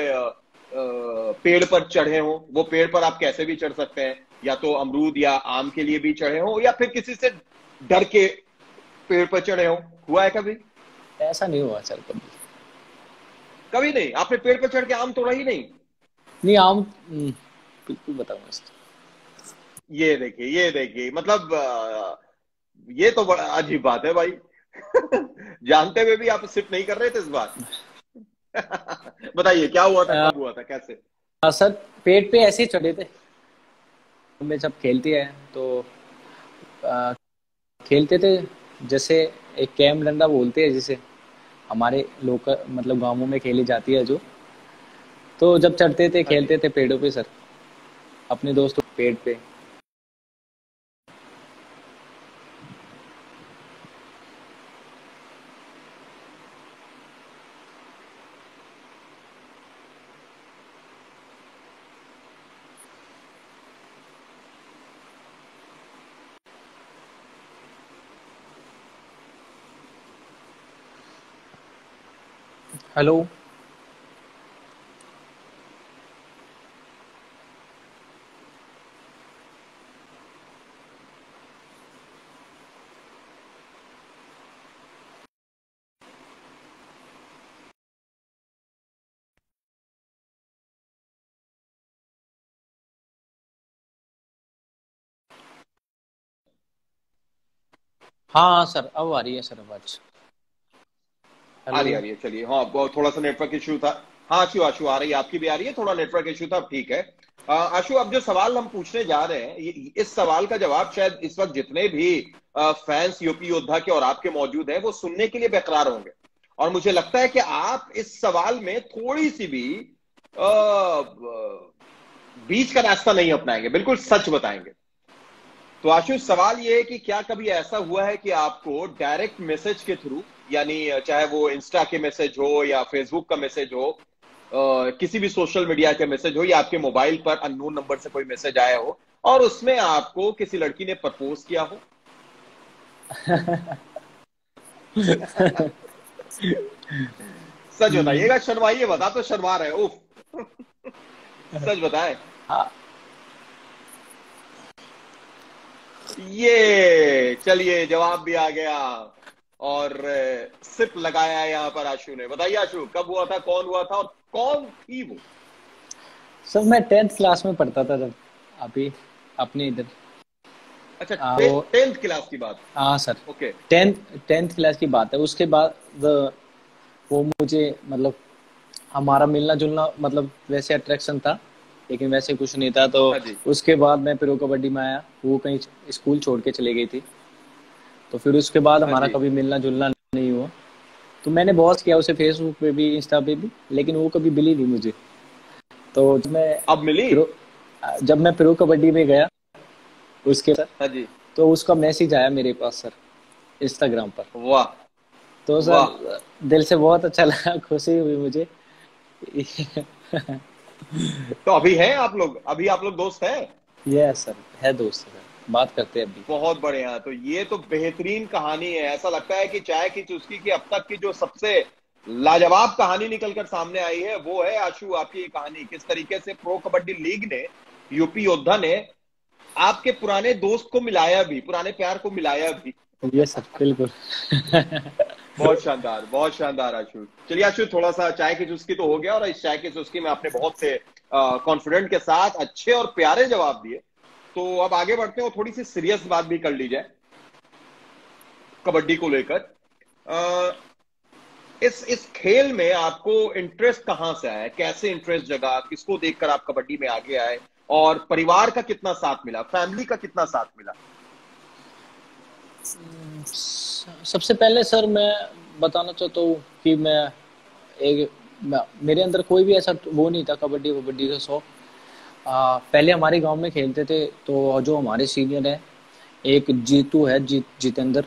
पेड़ पर चढ़े हो, वो पेड़ पर आप कैसे भी चढ़ सकते हैं, या तो अमरूद या आम के लिए भी चढ़े हो, या फिर किसी से डर के पेड़ पर चढ़े हो, हुआ है कभी? ऐसा नहीं हुआ सर कभी। कभी नहीं? आपने पेड़ पर चढ़ के आम तोड़ा ही नहीं? नहीं आम, बिल्कुल बताऊंगा सर। ये देखिए, ये देखिए, मतलब ये तो बड़ा अजीब बात है भाई। जानते हुए भी आप सिप नहीं कर रहे थे इस बार। बताइए क्या हुआ था, कब हुआ था, कैसे? सर पेट पे ऐसे ही चढ़े थे, में जब खेलते हैं तो आ, खेलते थे, जैसे एक कैम डंडा बोलते हैं जिसे, हमारे लोकल मतलब गांवों में खेली जाती है जो। तो जब चढ़ते थे हाँ जी। खेलते थे पेड़ों पे सर, अपने दोस्तों के पेड़ पे। हेलो। हाँ सर अब आ रही है सर आवाज। हेलो। आ रही है, चलिए। हाँ, थोड़ा सा नेटवर्क इशू था। हाँ आशु, आशु आ रही है, आपकी भी आ रही है, थोड़ा नेटवर्क इशू था, ठीक है। आशु, अब जो सवाल हम पूछने जा रहे हैं, इस सवाल का जवाब शायद इस वक्त जितने भी फैंस यूपी योद्धा के और आपके मौजूद हैं वो सुनने के लिए बेकरार होंगे। और मुझे लगता है कि आप इस सवाल में थोड़ी सी भी बीच का रास्ता नहीं अपनाएंगे, बिल्कुल सच बताएंगे। तो आशु, सवाल ये है कि क्या कभी ऐसा हुआ है कि आपको डायरेक्ट मैसेज के थ्रू, यानी चाहे वो इंस्टा के मैसेज हो या फेसबुक का मैसेज हो, किसी भी सोशल मीडिया के मैसेज हो, या आपके मोबाइल पर अननोन नंबर से कोई मैसेज आया हो और उसमें आपको किसी लड़की ने प्रपोज किया हो? सच बताइएगा, शर्माइए, बता तो शर्मा रहे, उफ। सच बताएं। हाँ। ये चलिए, जवाब भी आ गया। और सिप लगाया है यहाँ पर आशु ने। बताइए आशु, कब हुआ था, कौन हुआ था, और कौन थी वो? सर मैं 10th क्लास में पढ़ता था जब, अभी अपने इधर। अच्छा, वो 10th क्लास की बात। हाँ सर, ओके। 10th क्लास की बात है। उसके बाद वो मुझे मतलब हमारा मिलना जुलना मतलब वैसे अट्रैक्शन था, लेकिन वैसे कुछ नहीं था। तो हाँ जी। उसके बाद मैं प्रो कबड्डी में आया, वो कहीं स्कूल छोड़ के चली गई थी, तो फिर उसके बाद हाँ हमारा जी। कभी मिलना जुलना नहीं हुआ। तो मैंने बहुत किया उसे फेसबुक पे भी, इंस्टा पे भी, लेकिन वो कभी मिली नहीं मुझे। तो अब मिली? जब मैं प्रो कबड्डी में गया उसके बाद, हाँ जी। तो उसका मैसेज आया मेरे पास सर, इंस्टाग्राम पर। वाह। तो वाह। सर दिल से बहुत अच्छा लगा, खुशी हुई मुझे। तो अभी हैं आप लोग, अभी आप लोग दोस्त हैं? ये सर है दोस्त सर, बात करते हैं अभी। बहुत बढ़िया। तो ये तो बेहतरीन कहानी है। ऐसा लगता है कि चाय की चुस्की की अब तक की जो सबसे लाजवाब कहानी निकलकर सामने आई है वो है आशु, आपकी ये कहानी। किस तरीके से प्रो कबड्डी लीग ने, यूपी योद्धा ने आपके पुराने दोस्त को मिलाया भी, पुराने प्यार को मिलाया भी। ये सर बिल्कुल। बहुत शानदार, बहुत शानदार आशु। चलिए आशु, थोड़ा सा चाय की चुस्की तो हो गया, और इस चाय की चुस्की में आपने बहुत से कॉन्फिडेंट के साथ अच्छे और प्यारे जवाब दिए। तो अब आगे बढ़ते हैं और थोड़ी सी सीरियस बात भी कर ली जाए कबड्डी को लेकर। इस खेल में आपको इंटरेस्ट कहां से आया, कैसे इंटरेस्ट जगा, किसको देखकर आप कबड्डी में आगे आए, और परिवार का कितना साथ मिला, फैमिली का कितना साथ मिला? सबसे पहले सर मैं बताना चाहता हूँ कि मेरे अंदर कोई भी ऐसा वो नहीं था कबड्डी वबड्डी का शौक। पहले हमारे गांव में खेलते थे, तो जो हमारे सीनियर है, एक जीतू है, जितेंद्र,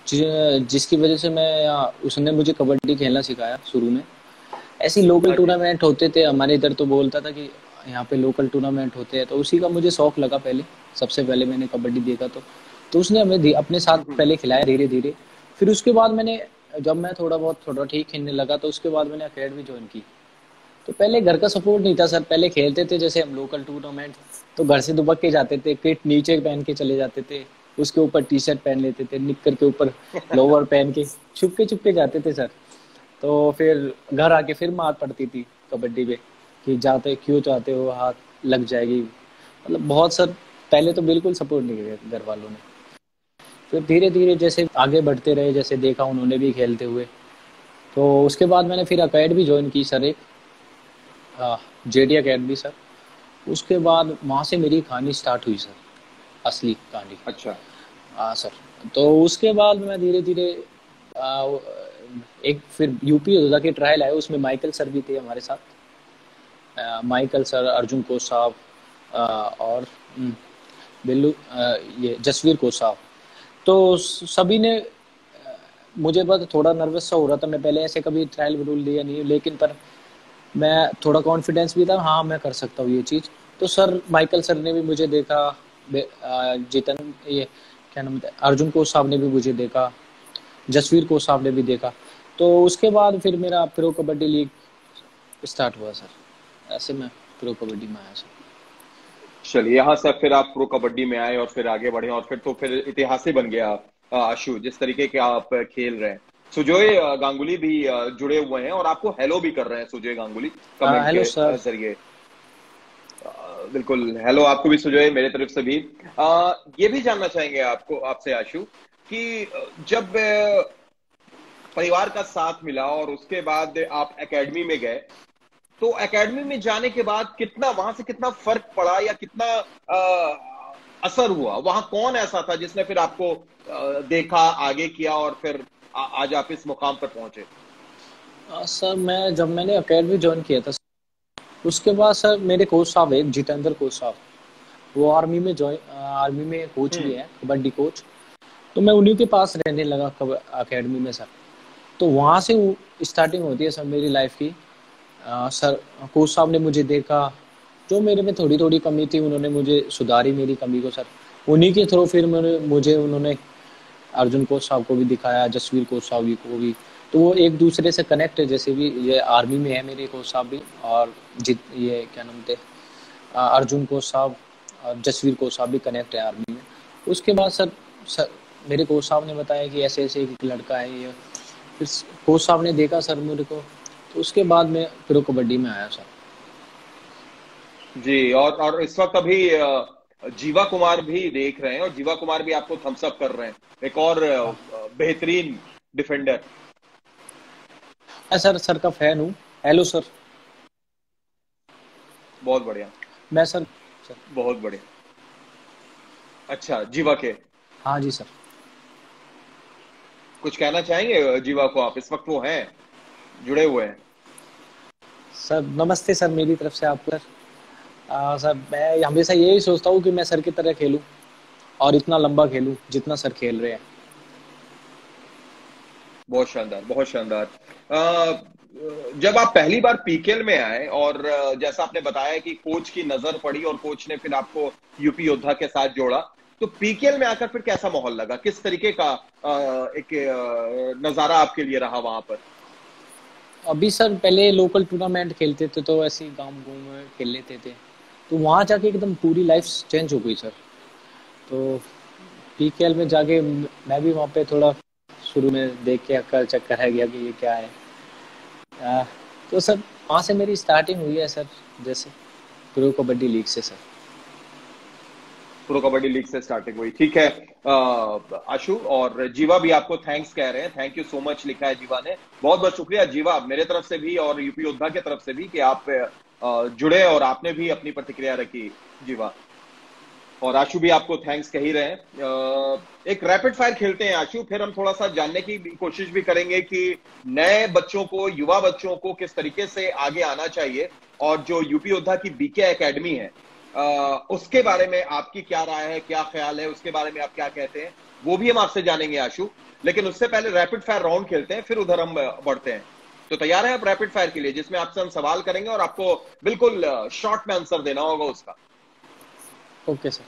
जिसकी वजह से उसने मुझे कबड्डी खेलना सिखाया शुरू में। ऐसी लोकल टूर्नामेंट होते थे हमारे इधर, तो बोलता था कि यहाँ पे लोकल टूर्नामेंट होते हैं, तो उसी का मुझे शौक लगा। पहले सबसे पहले मैंने कबड्डी देखा तो उसने हमें अपने साथ पहले खिलाया धीरे धीरे। फिर उसके बाद जब मैं थोड़ा ठीक खेलने लगा, तो उसके बाद मैंने अकेडमी ज्वाइन की। तो पहले घर का सपोर्ट नहीं था सर, पहले खेलते थे जैसे हम लोकल टूर्नामेंट, तो घर से दुबक के जाते थे, किट नीचे पहन के चले जाते थे, उसके ऊपर टी शर्ट पहन लेते थे, निक्कर के ऊपर लोअर पहन के छुप के जाते थे सर। तो फिर घर आके फिर मार पड़ती थी कबड्डी पे कि जाते क्यों चाहते हो, हाथ लग जाएगी। मतलब बहुत सर, पहले तो बिल्कुल सपोर्ट नहीं किया घर वालों ने। फिर धीरे धीरे जैसे आगे बढ़ते रहे, जैसे देखा उन्होंने भी खेलते हुए, तो उसके बाद मैंने फिर अकेडमी ज्वाइन की सर, एक जेडी अकेडमी सर। उसके बाद वहाँ से मेरी कहानी स्टार्ट हुई सर, असली कहानी। अच्छा। हाँ सर। तो उसके बाद मैं धीरे धीरे एक फिर यूपी योद्धा के ट्रायल आए, उसमें माइकल सर भी थे हमारे साथ। माइकल सर, अर्जुन कोच साहब, और बिल्लू, ये जसवीर कोच साहब। तो सभी ने मुझे बस थोड़ा नर्वस सा हो रहा था, मैं पहले ऐसे कभी ट्रायल रूल दिया नहीं, लेकिन पर मैं थोड़ा कॉन्फिडेंस भी था, हाँ मैं कर सकता हूँ ये चीज़। तो सर माइकल सर ने भी मुझे देखा, जितन ये क्या नाम है, अर्जुन कोच साहब ने भी मुझे देखा, जसवीर कोच साहब ने भी देखा। तो उसके बाद फिर मेरा प्रो कबड्डी लीग स्टार्ट हुआ सर, ऐसे मैं प्रो कबड्डी में आया सर। चलिए, यहाँ से फिर आप प्रो कबड्डी में आए और फिर आगे बढ़े, और फिर इतिहास ही बन गया आशु, जिस तरीके के आप खेल रहे हैं। सुजोय गांगुली भी जुड़े हुए हैं और आपको हेलो भी कर रहे हैं सुजोय गांगुली कमेंट के जरिए। बिल्कुल, हेलो आपको भी सुजोय, मेरे तरफ से भी। ये भी जानना चाहेंगे आपसे आशु कि जब परिवार का साथ मिला और उसके बाद आप एकेडमी में गए, तो एकेडमी में जाने के बाद वहां से कितना फर्क पड़ा, या कितना असर हुआ? वहां कौन ऐसा था जिसने फिर आपको देखा, आगे किया, और फिर आज आप इस मुकाम पर पहुंचे? सर जब मैंने एकेडमी ज्वाइन किया था, उसके बाद सर मेरे कोच साहब एक जितेंद्र कोच साहब, वो आर्मी में कोच भी है, कबड्डी कोच। तो मैं उन्हीं के पास रहने लगा एकेडमी में सर। तो वहां से स्टार्टिंग होती है सर मेरी लाइफ की। सर कोच साहब ने मुझे देखा, जो मेरे में थोड़ी थोड़ी कमी थी उन्होंने मुझे सुधारी मेरी कमी को सर। उन्हीं के थ्रू फिर उन्होंने अर्जुन कोच साहब को भी दिखाया, जसवीर कोच साहब को भी, तो वो एक दूसरे से कनेक्ट है, जैसे भी ये आर्मी में है मेरे कोच साहब भी, और ये क्या नाम थे, अर्जुन कोच साहब और जसवीर कोच साहब भी कनेक्ट है आर्मी में। उसके बाद सर मेरे कोच साहब ने बताया कि ऐसे ऐसे एक लड़का है ये, फिर कोच साहब ने देखा सर मेरे को, तो उसके बाद मैं प्रो कबड्डी में आया सर। जी, और इस वक्त अभी जीवा कुमार भी देख रहे हैं, और जीवा कुमार भी आपको थम्स अप कर रहे हैं, एक और बेहतरीन डिफेंडर। मैं सर का फैन हूँ। Hello sir. बहुत बढ़िया। मैं सर बहुत बढ़िया। अच्छा, जीवा के। हाँ जी सर। कुछ कहना चाहेंगे जीवा को आप? इस वक्त वो हैं, जुड़े हुए हैं। सर नमस्ते सर मेरी तरफ से आपको सर। सर मैं हमेशा यही सोचता हूँ कि मैं सर की तरह खेलूं और इतना लंबा खेलूं जितना सर खेल रहे हैं। बहुत शानदार, बहुत शानदार। जब आप पहली बार पीकेएल में आए, और जैसा आपने बताया कि कोच की नजर पड़ी और कोच ने फिर आपको यूपी योद्धा के साथ जोड़ा, तो पीकेएल में आकर फिर कैसा माहौल लगा? किस तरीके का एक नजारा आपके लिए रहा वहां पर? अभी सर पहले लोकल टूर्नामेंट खेलते थे तो ऐसे ही गाँव में खेल लेते थे, तो वहाँ जाके एकदम पूरी लाइफ चेंज हो गई सर। तो पीकेएल में जाके मैं भी वहाँ पे थोड़ा शुरू में देख के अक्कल चक्कर है गया कि ये क्या है। तो सर वहाँ से मेरी स्टार्टिंग हुई है सर, जैसे प्रो कबड्डी लीग से सर। प्रो कबड्डी लीग से स्टार्टिंग हुई, ठीक है। आशु और जीवा भी आपको थैंक्स कह रहे हैं, थैंक यू सो मच लिखा है जीवा ने। बहुत बहुत शुक्रिया जीवा, मेरे तरफ से भी और यूपी योद्धा की तरफ से भी, कि आप जुड़े और आपने भी अपनी प्रतिक्रिया रखी जीवा। और आशु भी आपको थैंक्स कह ही रहे हैं। एक रैपिड फायर खेलते हैं आशु, फिर हम थोड़ा सा जानने की कोशिश भी करेंगे कि नए बच्चों को, युवा बच्चों को किस तरीके से आगे आना चाहिए, और जो यूपी योद्धा की बीके एकेडमी है उसके बारे में आपकी क्या राय है, क्या ख्याल है, उसके बारे में आप क्या कहते हैं, वो भी हम आपसे जानेंगे आशु। लेकिन उससे पहले रैपिड फायर राउंड खेलते हैं, फिर उधर हम बढ़ते हैं। तो तैयार हैं आप रैपिड फायर के लिए, जिसमें आपसे हम सवाल करेंगे और आपको बिल्कुल शॉर्ट में आंसर देना होगा उसका? Okay sir.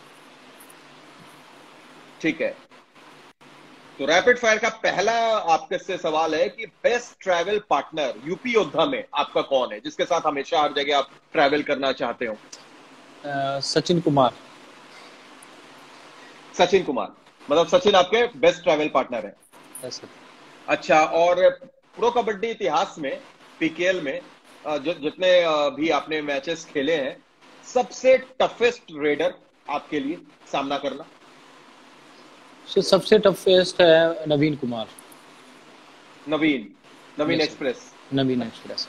ठीक है, तो रैपिड फायर का पहला आपके से सवाल है कि बेस्ट ट्रैवल पार्टनर यूपी योद्धा में आपका कौन है, जिसके साथ हमेशा हर जगह आप ट्रैवल करना चाहते हो? सचिन कुमार। सचिन कुमार, मतलब सचिन आपके बेस्ट ट्रैवल पार्टनर है? Yes sir. अच्छा, और प्रो कबड्डी इतिहास में, पीकेएल में जितने भी आपने मैचेस खेले हैं, सबसे टफेस्ट रेडर आपके लिए सामना करना? सबसे टफेस्ट है नवीन कुमार। नवीन एक्सप्रेस। नवीन एक्सप्रेस।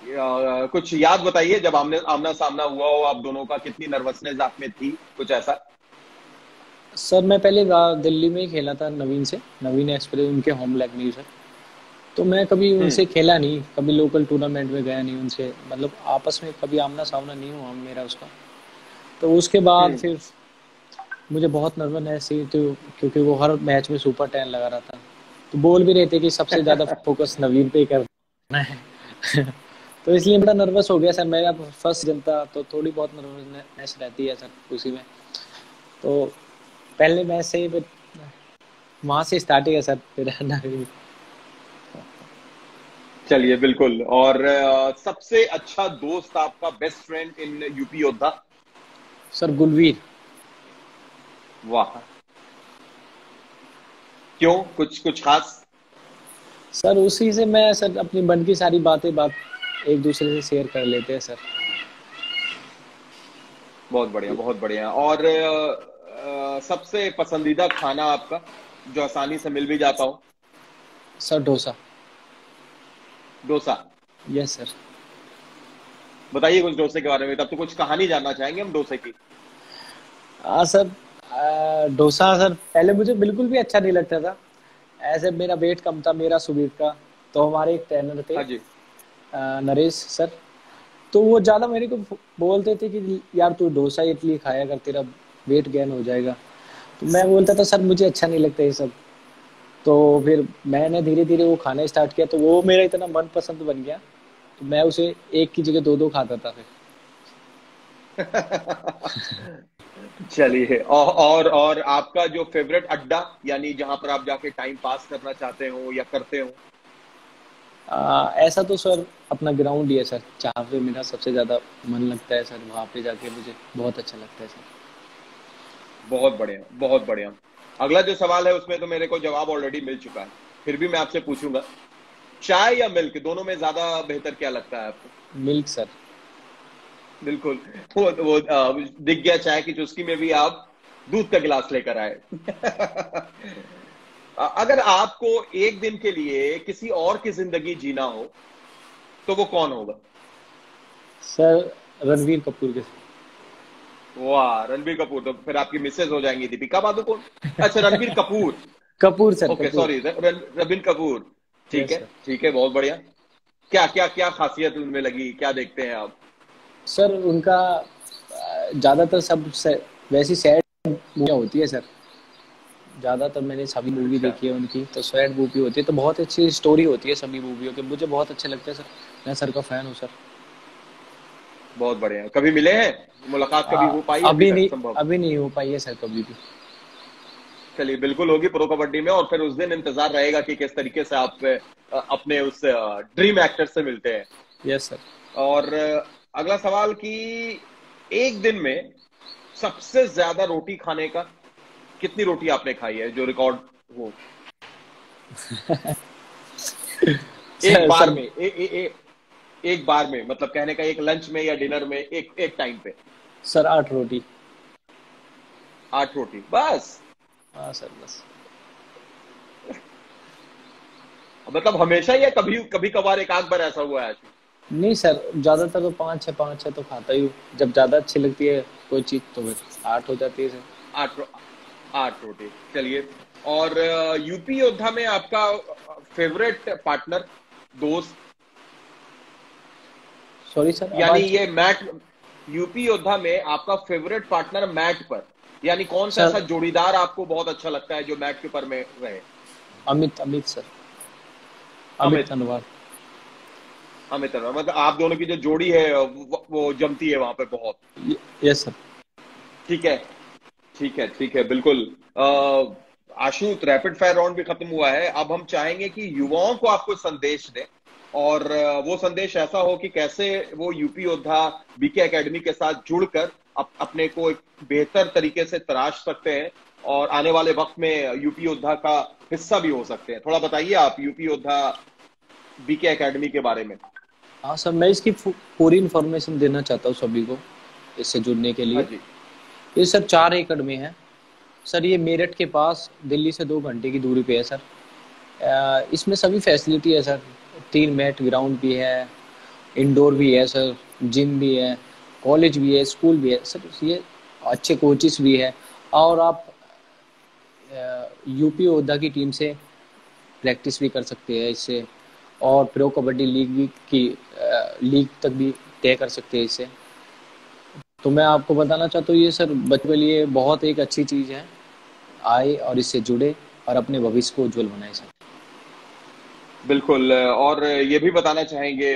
कुछ याद बताइए, जब आमना सामना हुआ हो आप दोनों का, कितनी नर्वसनेस आप में थी, कुछ ऐसा? सर मैं पहले दिल्ली में ही खेला था नवीन से, नवीन एक्सप्रेस उनके होम लैग में सर। तो मैं कभी उनसे खेला नहीं, कभी लोकल टूर्नामेंट में गया नहीं उनसे, मतलब आपस में कभी आमना सामना नहीं हुआ मेरा उसका। तो उसके बाद फिर मुझे बहुत नर्वसनेस थी, तो क्योंकि वो हर मैच में सुपर 10 लगा रहा था, तो बोल भी रहे थे कि सबसे ज्यादा फोकस नवीन पे ही करना है। तो इसलिए बड़ा नर्वस हो गया सर। मेरा फर्स्ट गेम था तो थोड़ी बहुत नर्वसनेस रहती है सर उसी में। तो पहले मैच से ही वहां से स्टार्ट है सर फिर। चलिए, बिल्कुल। और सबसे अच्छा दोस्त आपका, बेस्ट फ्रेंड इन यूपी योद्धा? सर गुलवीर। वाह, क्यों, कुछ खास? सर उसी से मैं सर अपनी मन की सारी बात एक दूसरे से शेयर कर लेते हैं सर। बहुत बढ़िया, बहुत बढ़िया। और सबसे पसंदीदा खाना आपका, जो आसानी से मिल भी जाता हो? सर डोसा। Yes sir. बताइए कुछ डोसे के बारे में, तब तो कुछ कहानी जानना चाहेंगे हम डोसे की। सर डोसा सर पहले मुझे बिल्कुल भी अच्छा नहीं लगता था। ऐसे मेरा वेट कम था, मेरा सुबीर का। तो हमारे एक ट्रेनर थे, हाँ जी, नरेश सर। तो वो ज्यादा मेरे को बोलते थे कि यार तू डोसा इडली खाया कर, तेरा वेट गेन हो जाएगा। तो मैं बोलता था सर मुझे अच्छा नहीं लगता ये सब। तो फिर मैंने धीरे धीरे वो खाना स्टार्ट किया, तो वो मेरा इतना मनपसंद बन गया, तो मैं उसे एक की जगह दो खाता था फिर। चलिए, और आपका जो फेवरेट अड्डा, यानी जहां पर आप जाके टाइम पास करना चाहते हो या करते हो? ऐसा तो सर अपना ग्राउंड ही है सर, जहाँ पे मेरा सबसे ज़्यादा मन लगता है सर, वहाँ पे जाके मुझे बहुत अच्छा लगता है सर। बहुत बढ़िया, बहुत बढ़िया। अगला जो सवाल है उसमें तो मेरे को जवाब ऑलरेडी मिल चुका है, फिर भी मैं आपसे पूछूंगा, चाय या मिल्क, दोनों में ज्यादा बेहतर क्या लगता है आपको? Milk sir. बिल्कुल। वो दिख गया, चाय की चुस्की में भी आप दूध का गिलास लेकर आए। अगर आपको एक दिन के लिए किसी और की जिंदगी जीना हो तो वो कौन होगा? सर रणवीर कपूर के। वाह, रणबीर कपूर, तो फिर आपकी मिसेज हो जाएंगी दीपिका पादुकोण। अच्छा, Ranbir Kapoor. Kapoor sir, okay, Kapoor. Sorry, Ranbir Kapoor. ठीक यस है, सर। ठीक है, बहुत बढ़िया। क्या क्या क्या खासियत उनमें लगी, क्या देखते हैं आप? सर उनका ज्यादातर वैसी सैड मूवियाँ होती है सर। ज्यादातर मैंने सभी मूवी अच्छा, देखी है उनकी, तो सैड मूवी होती है, तो बहुत अच्छी स्टोरी होती है सभी मूवियों के, मुझे बहुत अच्छे लगते हैं सर। मैं सर का फैन हूँ सर। बहुत बढ़िया। कभी मिले हैं? मुलाकात कभी हो पाई अभी तक संभव? अभी नहीं हो पाई है सर कभी भी। चलिए, बिल्कुल होगी प्रो कबड्डी में, और फिर उस दिन इंतजार रहेगा कि किस तरीके से आप अपने उस ड्रीम एक्टर से मिलते हैं। Yes sir. और अगला सवाल कि एक दिन में सबसे ज्यादा रोटी खाने का, कितनी रोटी आपने खाई है जो रिकॉर्ड हो? एक सर बार सर में, एक बार में, मतलब कहने का एक लंच में या डिनर में, एक टाइम पे। सर 8 रोटी। 8 रोटी बस? हाँ सर बस। मतलब हमेशा, या कभी कभी कभार एक आध बार ऐसा हुआ है? नहीं सर, ज्यादातर तो 5 6 तो खाता ही हूँ। जब ज्यादा अच्छी लगती है कोई चीज तो फिर 8 हो जाती है सर। 8, 8 रोटी, चलिए। और यूपी योद्धा में आपका फेवरेट पार्टनर, दोस्त, सॉरी सर, यानी आवाज। ये मैट, यूपी योद्धा में आपका फेवरेट पार्टनर मैट पर, यानी कौन सा सर ऐसा जोड़ीदार आपको बहुत अच्छा लगता है जो मैट के ऊपर में रहे? अमित, अमित सर। अमित अमित। अनवर। अमित अरोड़ा, मतलब आप दोनों की जो जोड़ी है वो जमती है वहां पे बहुत। Yes sir. ठीक है, ठीक है, ठीक है, बिल्कुल। आशु, रैपिड फायर राउंड भी खत्म हुआ है, अब हम चाहेंगे कि युवाओं को आपको संदेश दें, और वो संदेश ऐसा हो कि कैसे वो यूपी योद्धा बीके एकेडमी के साथ जुड़कर अपने को एक बेहतर तरीके से तराश सकते हैं, और आने वाले वक्त में यूपी योद्धा का हिस्सा भी हो सकते हैं। थोड़ा बताइए आप यूपी योद्धा बीके एकेडमी के बारे में। हाँ सर, मैं इसकी पूरी इन्फॉर्मेशन देना चाहता हूँ सभी को इससे जुड़ने के हाँ लिए। जी। ये सर 4 एकड़ में है सर। ये मेरठ के पास दिल्ली से 2 घंटे की दूरी पे है सर। इसमें सभी फैसिलिटी है सर। 3 मैट ग्राउंड भी है, इंडोर भी है सर, जिम भी है, कॉलेज भी है, स्कूल भी है सर। ये अच्छे कोचेस भी है, और आप यूपी ओदा की टीम से प्रैक्टिस भी कर सकते हैं इससे, और प्रो कबड्डी लीग भी की लीग तक भी तय कर सकते हैं इससे। तो मैं आपको बताना चाहता हूँ ये सर बच्चों के लिए बहुत एक अच्छी चीज़ है। आए और इससे जुड़े और अपने भविष्य को उज्जवल बनाए सर। बिल्कुल, और ये भी बताना चाहेंगे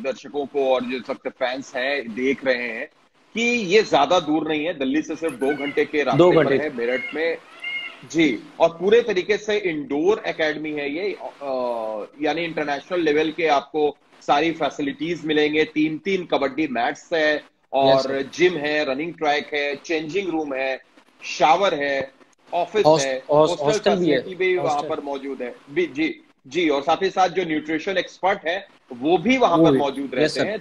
दर्शकों को, और जो सब फैंस हैं देख रहे हैं, कि ये ज्यादा दूर नहीं है, दिल्ली से सिर्फ 2 घंटे के दो रास्ते पर घंटे है, मेरठ में। जी। और पूरे तरीके से इंडोर एकेडमी है ये, यानी इंटरनेशनल लेवल के आपको सारी फैसिलिटीज मिलेंगे। 3 3 कबड्डी मैट्स है, यस और सर। जिम है, रनिंग ट्रैक है, चेंजिंग रूम है, शावर है, ऑफिस है, हॉस्टल हॉस्टल भी है। फैसिलिटी भी वहां हॉस्टल पर मौजूद है भी जी। जी, और साथ ही साथ जो न्यूट्रिशन एक्सपर्ट है वो भी वहां वो पर भी। मौजूद यस रहते सर। हैं।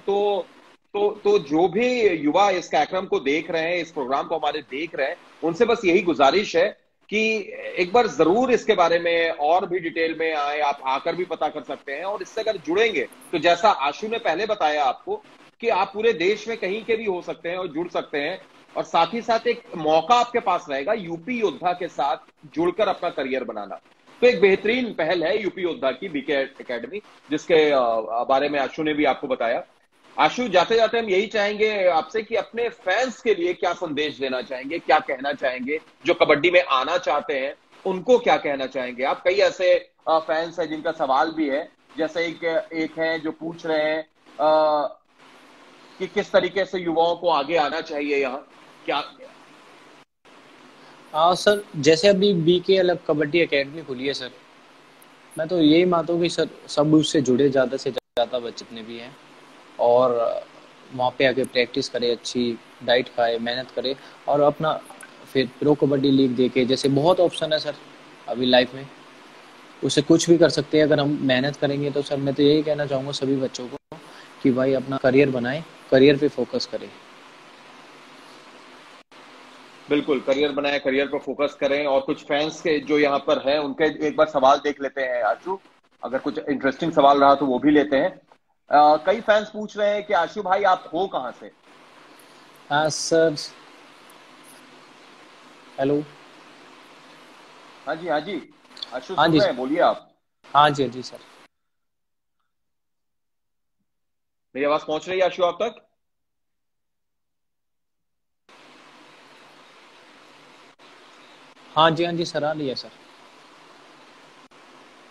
तो जो भी युवा इस कार्यक्रम को देख रहे हैं, इस प्रोग्राम को हमारे देख रहे हैं, उनसे बस यही गुजारिश है कि एक बार जरूर इसके बारे में और भी डिटेल में आए, आप आकर भी पता कर सकते हैं। और इससे अगर जुड़ेंगे तो जैसा आशु ने पहले बताया आपको, कि आप पूरे देश में कहीं के भी हो सकते हैं और जुड़ सकते हैं, और साथ ही साथ एक मौका आपके पास रहेगा यूपी योद्धा के साथ जुड़कर अपना करियर बनाना। तो एक बेहतरीन पहल है यूपी योद्धा की बीके एकेडमी, जिसके बारे में आशु ने भी आपको बताया। आशु, जाते जाते हम यही चाहेंगे आपसे कि अपने फैंस के लिए क्या संदेश देना चाहेंगे, क्या कहना चाहेंगे, जो कबड्डी में आना चाहते हैं उनको क्या कहना चाहेंगे आप? कई ऐसे फैंस हैं जिनका सवाल भी है, जैसे एक है जो पूछ रहे हैं कि किस तरीके से युवाओं को आगे आना चाहिए यहाँ, क्या? हाँ सर, जैसे अभी बीके अलग कबड्डी एकेडमी खुली है सर, मैं तो यही मानता हूँ कि सर सब उससे जुड़े ज़्यादा से ज़्यादा बच्चे जितने भी हैं, और वहाँ पे आके प्रैक्टिस करे, अच्छी डाइट खाए, मेहनत करे, और अपना फिर प्रो कबड्डी लीग देखे। जैसे बहुत ऑप्शन है सर अभी लाइफ में, उससे कुछ भी कर सकते हैं अगर हम मेहनत करेंगे। तो सर मैं तो यही कहना चाहूँगा सभी बच्चों को कि भाई अपना करियर बनाएं, करियर पे फोकस करें। बिल्कुल, करियर बनाए, करियर पर फोकस करें। और कुछ फैंस के जो यहाँ पर हैं उनके एक बार सवाल देख लेते हैं आशु, अगर कुछ इंटरेस्टिंग सवाल रहा तो वो भी लेते हैं। कई फैंस पूछ रहे हैं कि आशु भाई आप हो कहाँ से? हाँ सर। हेलो। हाँ जी, हाँ जी, आशु हाँ सुन जी। रहे हैं, बोलिए आप। हाँ जी, हाँ जी सर। मेरी आवाज पहुंच रही है आशु आप तक? हाँ जी, हाँ जी सर, आ रही है सर।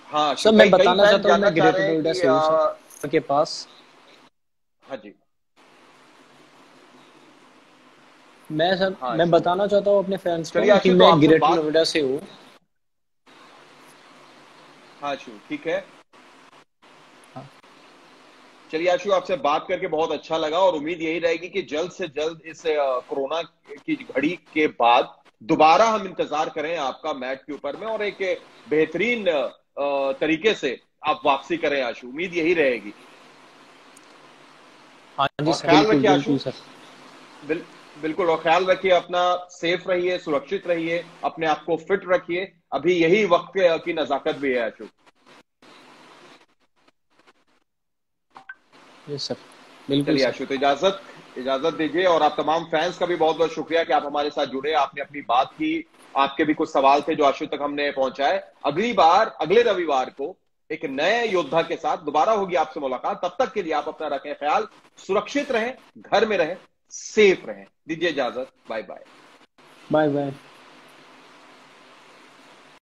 हाँ आशु, सर मैं कई कई बताना फैंस चाहता हूँ जानना मैं चाह ग्रेटर रहे हैं नोएडा कि से हूँ सर, के पास। हाँ जी, मैं सर हाँ मैं आशु, बताना चाहता हूँ अपने फ्रेंड्स चलिए को कि आशु तो मैं आपसे ग्रेटर बात, नोएडा से हूँ। हाँ आशु ठीक है। हाँ। चलिए आशु, आपसे बात करके बहुत अच्छा लगा और उम्मीद यही रहेगी कि जल्द से जल्द इस कोरोना की घड़ी के बाद दोबारा हम इंतजार करें आपका मैट के ऊपर में, और एक बेहतरीन तरीके से आप वापसी करें आशु, उम्मीद यही रहेगी। हाँ जी और सर, ख्याल बिल्कुल रखिए आशु, बिल्कुल सर। बिल, बिल्कुल, और ख्याल रखिए अपना, सेफ रहिए, सुरक्षित रहिए, अपने आप को फिट रखिए। अभी यही वक्त की नजाकत भी है आशु। ये सर, बिल्कुल चलिए सर। आशु, तो इजाजत इजाजत दीजिए। और आप तमाम फैंस का भी बहुत बहुत शुक्रिया कि आप हमारे साथ जुड़े, आपने अपनी बात की। आपके भी कुछ सवाल थे जो आशु तक हमने पहुंचाए। अगली बार, अगले रविवार को एक नए योद्धा के साथ दोबारा होगी आपसे मुलाकात। तब तक के लिए आप अपना रखें ख्याल, सुरक्षित रहें, घर में रहें, सेफ रहें। दीजिए इजाजत, बाय बाय। Bye bye.